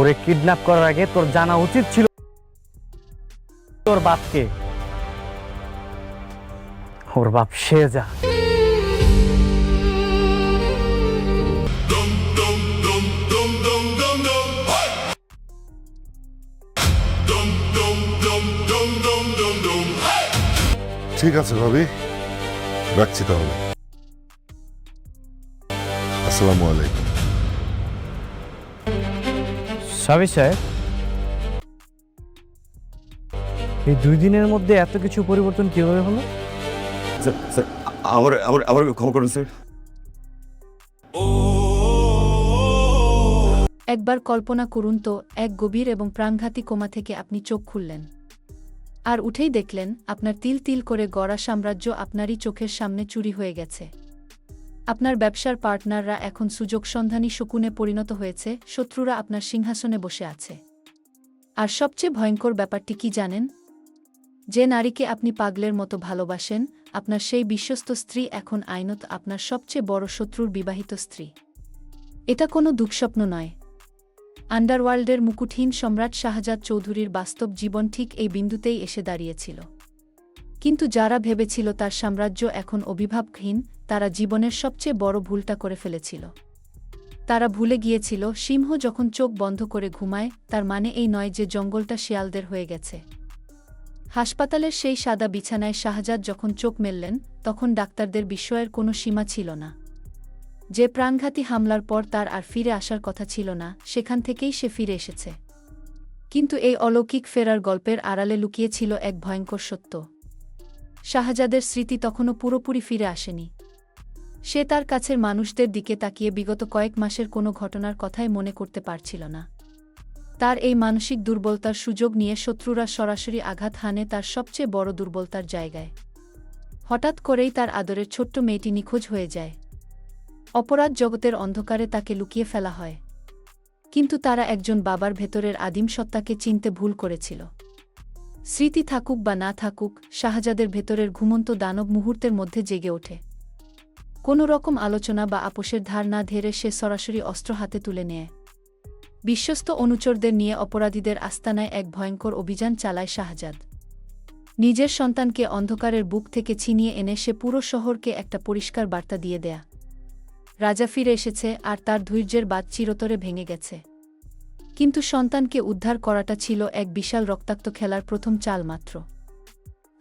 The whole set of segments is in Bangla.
ওরে কিডন্যাপ করার আগে তোর জানা উচিত ছিল তোর বাপকে। ওর বাপ শেহজাদ। ঠিক আছে ভাবি, রাখছি তাহলে। আসসালামু আলাইকুম। সাবির সাহেব, এই 2 দিনের মধ্যে এত কিছু পরিবর্তন কিভাবে হলো? স্যার, আমার ক্ষমা করুন স্যার। একবার কল্পনা করুন তো, এক গভীর এবং প্রাণঘাতী কোমা থেকে আপনি চোখ খুললেন, আর উঠেই দেখলেন আপনার তিল তিল করে গড়া সাম্রাজ্য আপনারই চোখের সামনে চুরি হয়ে গেছে। আপনার ব্যবসার পার্টনাররা এখন সুযোগ সন্ধানী শকুনে পরিণত হয়েছে, শত্রুরা আপনার সিংহাসনে বসে আছে। আর সবচেয়ে ভয়ঙ্কর ব্যাপারটি কি জানেন? যে নারীকে আপনি পাগলের মতো ভালোবাসেন, আপনার সেই বিশ্বস্ত স্ত্রী এখন আইনত আপনার সবচেয়ে বড় শত্রুর বিবাহিত স্ত্রী। এটা কোনো দুঃস্বপ্ন নয়। আন্ডারওয়ার্ল্ডের মুকুটহীন সম্রাট শাহজাদ চৌধুরীর বাস্তব জীবন ঠিক এই বিন্দুতেই এসে দাঁড়িয়েছিল। কিন্তু যারা ভেবেছিল তার সাম্রাজ্য এখন অভিভাবকহীন, তারা জীবনের সবচেয়ে বড় ভুলটা করে ফেলেছিল। তারা ভুলে গিয়েছিল, সিংহ যখন চোখ বন্ধ করে ঘুমায় তার মানে এই নয় যে জঙ্গলটা শিয়ালদের হয়ে গেছে। হাসপাতালের সেই সাদা বিছানায় শাহজাদ যখন চোখ মেললেন, তখন ডাক্তারদের বিস্ময়ের কোনো সীমা ছিল না। যে প্রাণঘাতী হামলার পর তার আর ফিরে আসার কথা ছিল না, সেখান থেকেই সে ফিরে এসেছে। কিন্তু এই অলৌকিক ফেরার গল্পের আড়ালে লুকিয়ে ছিল এক ভয়ঙ্কর সত্য। শাহজাদের স্মৃতি তখনও পুরোপুরি ফিরে আসেনি। সে তার কাছের মানুষদের দিকে তাকিয়ে বিগত কয়েক মাসের কোনো ঘটনার কথাই মনে করতে পারছিল না। তার এই মানসিক দুর্বলতার সুযোগ নিয়ে শত্রুরা সরাসরি আঘাত হানে তার সবচেয়ে বড় দুর্বলতার জায়গায়। হঠাৎ করেই তার আদরের ছোট্ট মেয়েটি নিখোঁজ হয়ে যায়। অপরাধ জগতের অন্ধকারে তাকে লুকিয়ে ফেলা হয়। কিন্তু তারা একজন বাবার ভেতরের আদিম সত্তাকে চিনতে ভুল করেছিল। স্মৃতি থাকুক বা না থাকুক, শাহজাদের ভেতরের ঘুমন্ত দানব মুহূর্তের মধ্যে জেগে ওঠে। কোনো রকম আলোচনা বা আপোষের ধার না ধরে সে সরাসরি অস্ত্র হাতে তুলে নেয়। বিশ্বস্ত অনুচরদের নিয়ে অপরাধীদের আস্তানায় এক ভয়ঙ্কর অভিযান চালায় শাহজাদ। নিজের সন্তানকে অন্ধকারের বুক থেকে ছিনিয়ে এনে সে পুরো শহরকে একটা পরিষ্কার বার্তা দিয়ে দেয়া। রাজা ফিরে এসেছে আর তার ধৈর্যের বাঁধ চিরতরে ভেঙে গেছে। কিন্তু সন্তানকে উদ্ধার করাটা ছিল এক বিশাল রক্তাক্ত খেলার প্রথম চাল মাত্র।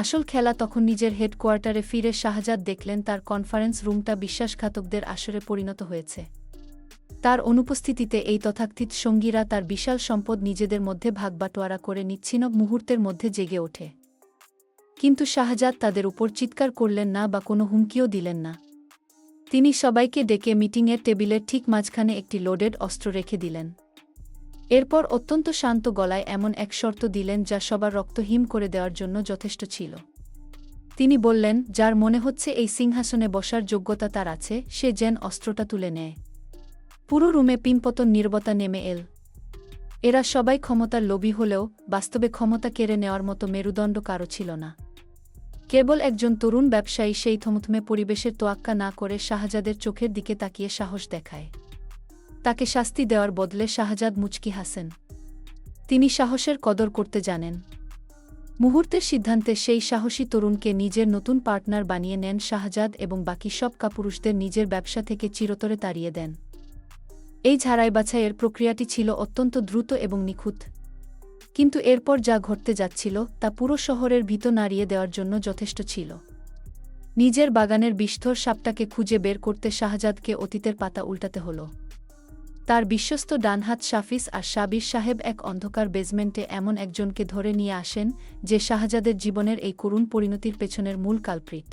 আসল খেলা তখন নিজের হেডকোয়ার্টারে ফিরে শাহজাদ দেখলেন তার কনফারেন্স রুমটা বিশ্বাসঘাতকদের আসরে পরিণত হয়েছে। তার অনুপস্থিতিতে এই তথাকথিত সঙ্গীরা তার বিশাল সম্পদ নিজেদের মধ্যে ভাগবাটোয়ারা করে নিচ্ছিন্ন মুহূর্তের মধ্যে জেগে ওঠে। কিন্তু শাহজাদ তাদের উপর চিৎকার করলেন না বা কোনো হুমকিও দিলেন না। তিনি সবাইকে ডেকে মিটিংয়ের টেবিলের ঠিক মাঝখানে একটি লোডেড অস্ত্র রেখে দিলেন। এরপর অত্যন্ত শান্ত গলায় এমন এক শর্ত দিলেন যা সবার রক্ত হিম করে দেওয়ার জন্য যথেষ্ট ছিল। তিনি বললেন, যার মনে হচ্ছে এই সিংহাসনে বসার যোগ্যতা তার আছে, সে যেন অস্ত্রটা তুলে নেয়। পুরো রুমে পিনপতন নীরবতা নেমে এল। এরা সবাই ক্ষমতার লোভী হলেও বাস্তবে ক্ষমতা কেড়ে নেওয়ার মতো মেরুদণ্ড কারও ছিল না। কেবল একজন তরুণ ব্যবসায়ী সেই থমথমে পরিবেশের তোয়াক্কা না করে শাহজাদের চোখের দিকে তাকিয়ে সাহস দেখায়। তাকে শাস্তি দেওয়ার বদলে শাহজাদ মুচকি হাসেন। তিনি সাহসের কদর করতে জানেন। মুহূর্তের সিদ্ধান্তে সেই সাহসী তরুণকে নিজের নতুন পার্টনার বানিয়ে নেন শাহজাদ এবং বাকি সব কাপুরুষদের নিজের ব্যবসা থেকে চিরতরে তাড়িয়ে দেন। এই ঝাড়াই বাছাইয়ের প্রক্রিয়াটি ছিল অত্যন্ত দ্রুত এবং নিখুঁত। কিন্তু এরপর যা ঘটতে যাচ্ছিল তা পুরো শহরের ভীত নাড়িয়ে দেওয়ার জন্য যথেষ্ট ছিল। নিজের বাগানের বিষ্ঠর সাপটাকে খুঁজে বের করতে শাহজাদকে অতীতের পাতা উল্টাতে হলো। তার বিশ্বস্ত ডানহাত শাফিস আর সাবির সাহেব এক অন্ধকার বেজমেন্টে এমন একজনকে ধরে নিয়ে আসেন যে শাহজাদের জীবনের এই করুণ পরিণতির পেছনের মূল কালপ্রিট।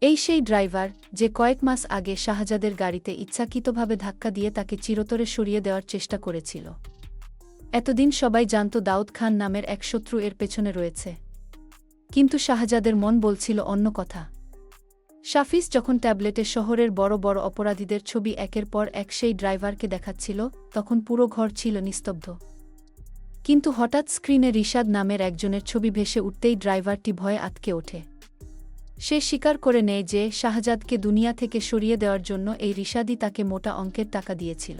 এই সেই ড্রাইভার যে কয়েক মাস আগে শাহজাদের গাড়িতে ইচ্ছাকৃতভাবে ধাক্কা দিয়ে তাকে চিরতরে সরিয়ে দেওয়ার চেষ্টা করেছিল। এতদিন সবাই জানত দাউদ খান নামের এক শত্রু এর পেছনে রয়েছে। কিন্তু শাহজাদের মন বলছিল অন্য কথা। শাফিস যখন ট্যাবলেটে শহরের বড় বড় অপরাধীদের ছবি একের পর এক সেই ড্রাইভারকে দেখাচ্ছিল, তখন পুরো ঘর ছিল নিস্তব্ধ। কিন্তু হঠাৎ স্ক্রিনে রিশাদ নামের একজনের ছবি ভেসে উঠতেই ড্রাইভারটি ভয়ে আটকে ওঠে। সে স্বীকার করে নেয় যে শাহজাদকে দুনিয়া থেকে সরিয়ে দেওয়ার জন্য এই রিশাদই তাকে মোটা অঙ্কের টাকা দিয়েছিল।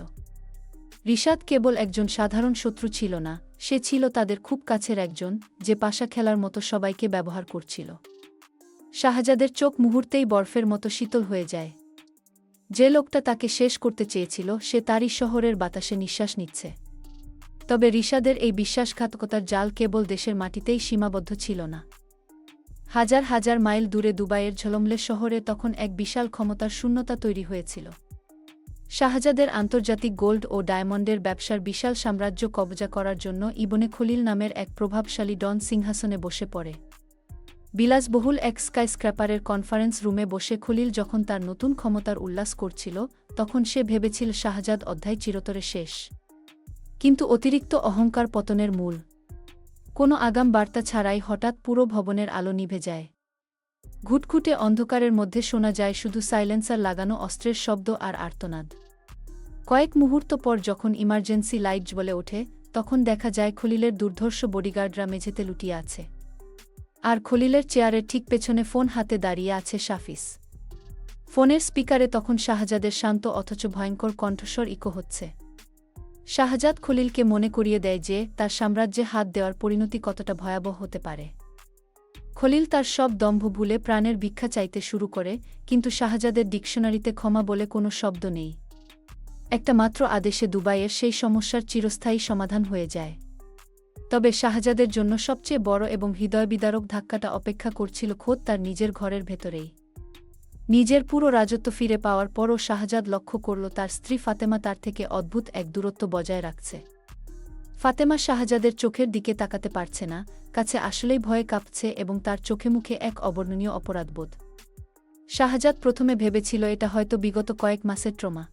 রিশাদ কেবল একজন সাধারণ শত্রু ছিল না, সে ছিল তাদের খুব কাছের একজন, যে পাশা খেলার মতো সবাইকে ব্যবহার করছিল। শাহজাদের চোখ মুহূর্তেই বরফের মতো শীতল হয়ে যায়। যে লোকটা তাকে শেষ করতে চেয়েছিল সে তারই শহরের বাতাসে নিঃশ্বাস নিচ্ছে। তবে রিশাদের এই বিশ্বাসঘাতকতার জাল কেবল দেশের মাটিতেই সীমাবদ্ধ ছিল না। হাজার হাজার মাইল দূরে দুবাইয়ের ঝলমলে শহরে তখন এক বিশাল ক্ষমতার শূন্যতা তৈরি হয়েছিল। শাহজাদের আন্তর্জাতিক গোল্ড ও ডায়মন্ডের ব্যবসার বিশাল সাম্রাজ্য কবজা করার জন্য ইবনে খলিল নামের এক প্রভাবশালী ডন সিংহাসনে বসে পড়ে। বিলাসবহুল এক স্কাইস্ক্র্যাপারের কনফারেন্স রুমে বসে খলিল যখন তার নতুন ক্ষমতার উল্লাস করছিল, তখন সে ভেবেছিল শাহজাদ অধ্যায় চিরতরে শেষ। কিন্তু অতিরিক্ত অহংকার পতনের মূল। কোনো আগাম বার্তা ছাড়াই হঠাৎ পুরো ভবনের আলো নিভে যায়। ঘুটঘুটে অন্ধকারের মধ্যে শোনা যায় শুধু সাইলেন্সার লাগানো অস্ত্রের শব্দ আর আর্তনাদ। কয়েক মুহূর্ত পর যখন ইমার্জেন্সি লাইট জ্বলে ওঠে, তখন দেখা যায় খলিলের দুর্ধর্ষ বডিগার্ডরা মেঝেতে লুটিয়ে আছে। আর খলিলের চেয়ারের ঠিক পেছনে ফোন হাতে দাঁড়িয়ে আছে সাফিস। ফোনের স্পিকারে তখন শাহজাদের শান্ত অথচ ভয়ঙ্কর কণ্ঠস্বর ইকো হচ্ছে। শাহজাদ খলিলকে মনে করিয়ে দেয় যে তার সাম্রাজ্যে হাত দেওয়ার পরিণতি কতটা ভয়াবহ হতে পারে। খলিল তার সব দম্ভ ভুলে প্রাণের ভিক্ষা চাইতে শুরু করে, কিন্তু শাহজাদের ডিকশনারিতে ক্ষমা বলে কোনো শব্দ নেই। একটা মাত্র আদেশে দুবাইয়ের সেই সমস্যার চিরস্থায়ী সমাধান হয়ে যায়। তবে শাহজাদের জন্য সবচেয়ে বড় এবং হৃদয়বিদারক ধাক্কাটা অপেক্ষা করছিল খোদ তার নিজের ঘরের ভেতরেই। নিজের পুরো রাজত্ব ফিরে পাওয়ার পরও শাহজাদ লক্ষ্য করল তার স্ত্রী ফাতেমা তার থেকে অদ্ভুত এক দূরত্ব বজায় রাখছে। ফাতেমা শাহজাদের চোখের দিকে তাকাতে পারছে না, কাছে আসলেই ভয়ে কাঁপছে এবং তার চোখে মুখে এক অবর্ণনীয় অপরাধবোধ। শাহজাদ প্রথমে ভেবেছিল এটা হয়তো বিগত কয়েক মাসের ট্রমা।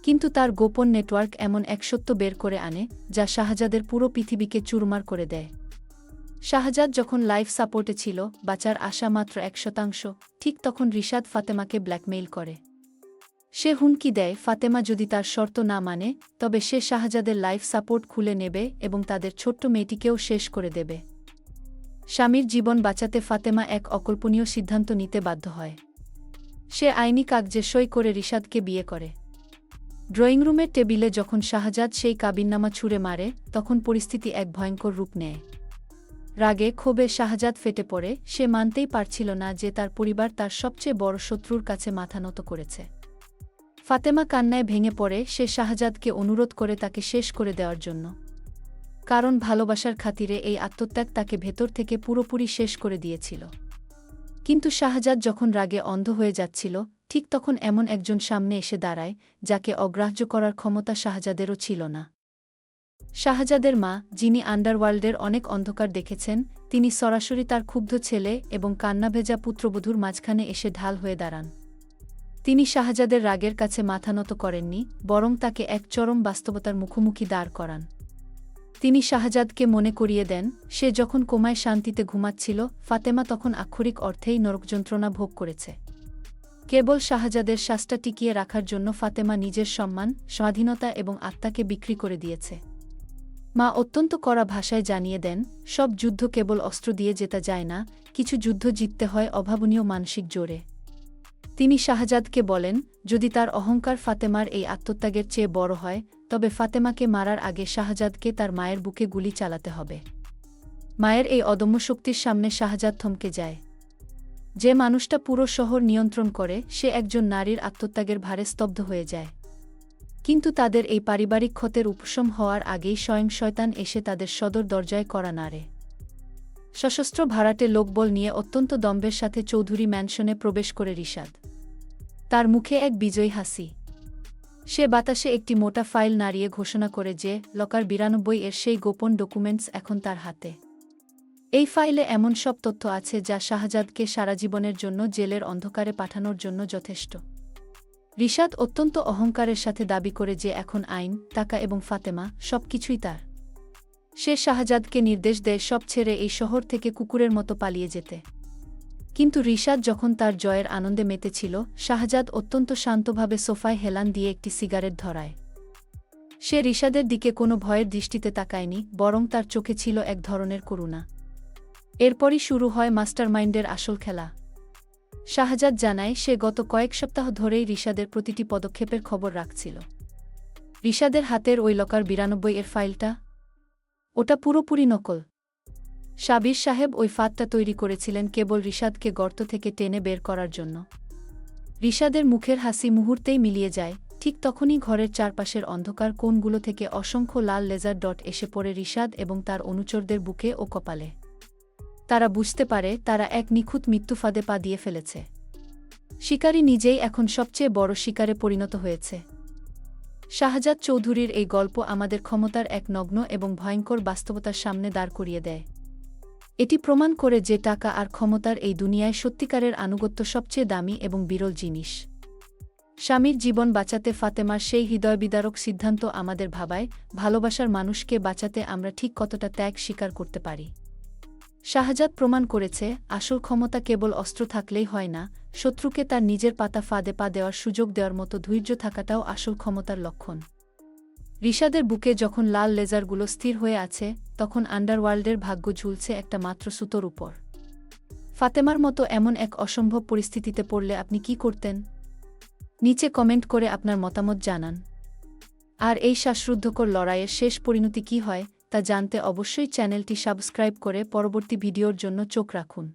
কিন্তু তার গোপন নেটওয়ার্ক এমন এক সত্য বের করে আনে যা শাহজাদের পুরো পৃথিবীকে চুরমার করে দেয়। শাহজাদ যখন লাইফ সাপোর্টে ছিল, বাঁচার আশা মাত্র 1%, ঠিক তখন রিশাদ ফাতেমাকে ব্ল্যাকমেইল করে। সে হুমকি দেয় ফাতেমা যদি তার শর্ত না মানে তবে সে শাহজাদের লাইফ সাপোর্ট খুলে নেবে এবং তাদের ছোট্ট মেয়েটিকেও শেষ করে দেবে। স্বামীর জীবন বাঁচাতে ফাতেমা এক অকল্পনীয় সিদ্ধান্ত নিতে বাধ্য হয়। সে আইনি কাগজে সই করে রিশাদকে বিয়ে করে। ড্রয়িং রুমের টেবিলে যখন শাহজাদ সেই কাবিননামা ছুঁড়ে মারে, তখন পরিস্থিতি এক ভয়ঙ্কর রূপ নেয়। রাগে ক্ষোভে শাহজাদ ফেটে পড়ে। সে মানতেই পারছিল না যে তার পরিবার তার সবচেয়ে বড় শত্রুর কাছে মাথা নত করেছে। ফাতেমা কান্নায় ভেঙে পড়ে। সে শাহজাদকে অনুরোধ করে তাকে শেষ করে দেওয়ার জন্য, কারণ ভালোবাসার খাতিরে এই আত্মত্যাগ তাকে ভেতর থেকে পুরোপুরি শেষ করে দিয়েছিল। কিন্তু শাহজাদ যখন রাগে অন্ধ হয়ে যাচ্ছিল, ঠিক তখন এমন একজন সামনে এসে দাঁড়ায় যাকে অগ্রাহ্য করার ক্ষমতা শাহজাদেরও ছিল না। শাহজাদের মা, যিনি আন্ডারওয়ার্ল্ডের অনেক অন্ধকার দেখেছেন, তিনি সরাসরি তার ক্ষুব্ধ ছেলে এবং কান্নাভেজা পুত্রবধূর মাঝখানে এসে ঢাল হয়ে দাঁড়ান। তিনি শাহজাদের রাগের কাছে মাথা নত করেননি, বরং তাকে এক চরম বাস্তবতার মুখোমুখি দাঁড় করান। তিনি শাহজাদকে মনে করিয়ে দেন, সে যখন কোমায় শান্তিতে ঘুমাচ্ছিল, ফাতেমা তখন আক্ষরিক অর্থেই নরকযন্ত্রণা ভোগ করেছে। কেবল শাহজাদের শ্বাসটা টিকিয়ে রাখার জন্য ফাতেমা নিজের সম্মান, স্বাধীনতা এবং আত্মাকে বিক্রি করে দিয়েছে। মা অত্যন্ত কড়া ভাষায় জানিয়ে দেন, সব যুদ্ধ কেবল অস্ত্র দিয়ে জেতা যায় না, কিছু যুদ্ধ জিততে হয় অভাবনীয় মানসিক জোরে। তিনি শাহজাদকে বলেন, যদি তার অহংকার ফাতেমার এই আত্মত্যাগের চেয়ে বড় হয়, তবে ফাতেমাকে মারার আগে শাহজাদকে তার মায়ের বুকে গুলি চালাতে হবে। মায়ের এই অদম্য শক্তির সামনে শাহজাদ থমকে যায়। যে মানুষটা পুরো শহর নিয়ন্ত্রণ করে, সে একজন নারীর আত্মত্যাগের ভারে স্তব্ধ হয়ে যায়। কিন্তু তাদের এই পারিবারিক ক্ষতের উপশম হওয়ার আগেই স্বয়ং শয়তান এসে তাদের সদর দরজায় কড়া নাড়ে। সশস্ত্র ভাড়াটে লোকবল নিয়ে অত্যন্ত দম্ভের সাথে চৌধুরী ম্যানশনে প্রবেশ করে রিশাদ। তার মুখে এক বিজয়ী হাসি। সে বাতাসে একটি মোটা ফাইল নাড়িয়ে ঘোষণা করে যে লকার 92 এর সেই গোপন ডকুমেন্টস এখন তার হাতে। এই ফাইলে এমন সব তথ্য আছে যা শাহজাদকে সারা জীবনের জন্য জেলের অন্ধকারে পাঠানোর জন্য যথেষ্ট। রিশাদ অত্যন্ত অহংকারের সাথে দাবি করে যে এখন আইন, টাকা এবং ফাতেমা সবকিছুই তার। সে শাহজাদকে নির্দেশ দেয় সব ছেড়ে এই শহর থেকে কুকুরের মতো পালিয়ে যেতে। কিন্তু রিশাদ যখন তার জয়ের আনন্দে মেতেছিল, শাহজাদ অত্যন্ত শান্তভাবে সোফায় হেলান দিয়ে একটি সিগারেট ধরায়। সে রিশাদের দিকে কোনো ভয়ের দৃষ্টিতে তাকায়নি, বরং তার চোখে ছিল এক ধরনের করুণা। এরপরই শুরু হয় মাস্টারমাইন্ডের আসল খেলা। শাহজাদ জানায় সে গত কয়েক সপ্তাহ ধরেই রিশাদের প্রতিটি পদক্ষেপের খবর রাখছিল। রিশাদের হাতের ওই লকার 92 এর ফাইলটা? ওটা পুরোপুরি নকল। সাবির সাহেব ওই ফাঁদটা তৈরি করেছিলেন কেবল রিশাদকে গর্ত থেকে টেনে বের করার জন্য। রিশাদের মুখের হাসি মুহূর্তেই মিলিয়ে যায়, ঠিক তখনই ঘরের চারপাশের অন্ধকার কোণগুলো থেকে অসংখ্য লাল লেজার ডট এসে পড়ে রিশাদ এবং তার অনুচরদের বুকে ও কপালে। তারা বুঝতে পারে তারা এক নিখুঁত মৃত্যুফাঁদে পা দিয়ে ফেলেছে। শিকারী নিজেই এখন সবচেয়ে বড় শিকারে পরিণত হয়েছে। শাহজাদ চৌধুরীর এই গল্প আমাদের ক্ষমতার এক নগ্ন এবং ভয়ঙ্কর বাস্তবতার সামনে দাঁড় করিয়ে দেয়। এটি প্রমাণ করে যে টাকা আর ক্ষমতার এই দুনিয়ায় সত্যিকারের আনুগত্য সবচেয়ে দামি এবং বিরল জিনিস। স্বামীর জীবন বাঁচাতে ফাতেমার সেই হৃদয়বিদারক সিদ্ধান্ত আমাদের ভাবায় ভালোবাসার মানুষকে বাঁচাতে আমরা ঠিক কতটা ত্যাগ স্বীকার করতে পারি। শাহজাদ প্রমাণ করেছে আসল ক্ষমতা কেবল অস্ত্র থাকলেই হয় না, শত্রুকে তার নিজের পাতা ফাঁদে পা দেওয়ার সুযোগ দেওয়ার মতো ধৈর্য থাকাটাও আসল ক্ষমতার লক্ষণ। রিশাদের বুকে যখন লাল লেজারগুলো স্থির হয়ে আছে, তখন আন্ডারওয়ার্ল্ডের ভাগ্য ঝুলছে একটা মাত্র সুতোর উপর। ফাতেমার মতো এমন এক অসম্ভব পরিস্থিতিতে পড়লে আপনি কি করতেন? নিচে কমেন্ট করে আপনার মতামত জানান। আর এই শ্বাসরুদ্ধকর লড়াইয়ের শেষ পরিণতি কী হয় তা জানতে অবশ্যই চ্যানেলটি সাবস্ক্রাইব করে পরবর্তী ভিডিওর জন্য চোখ রাখুন।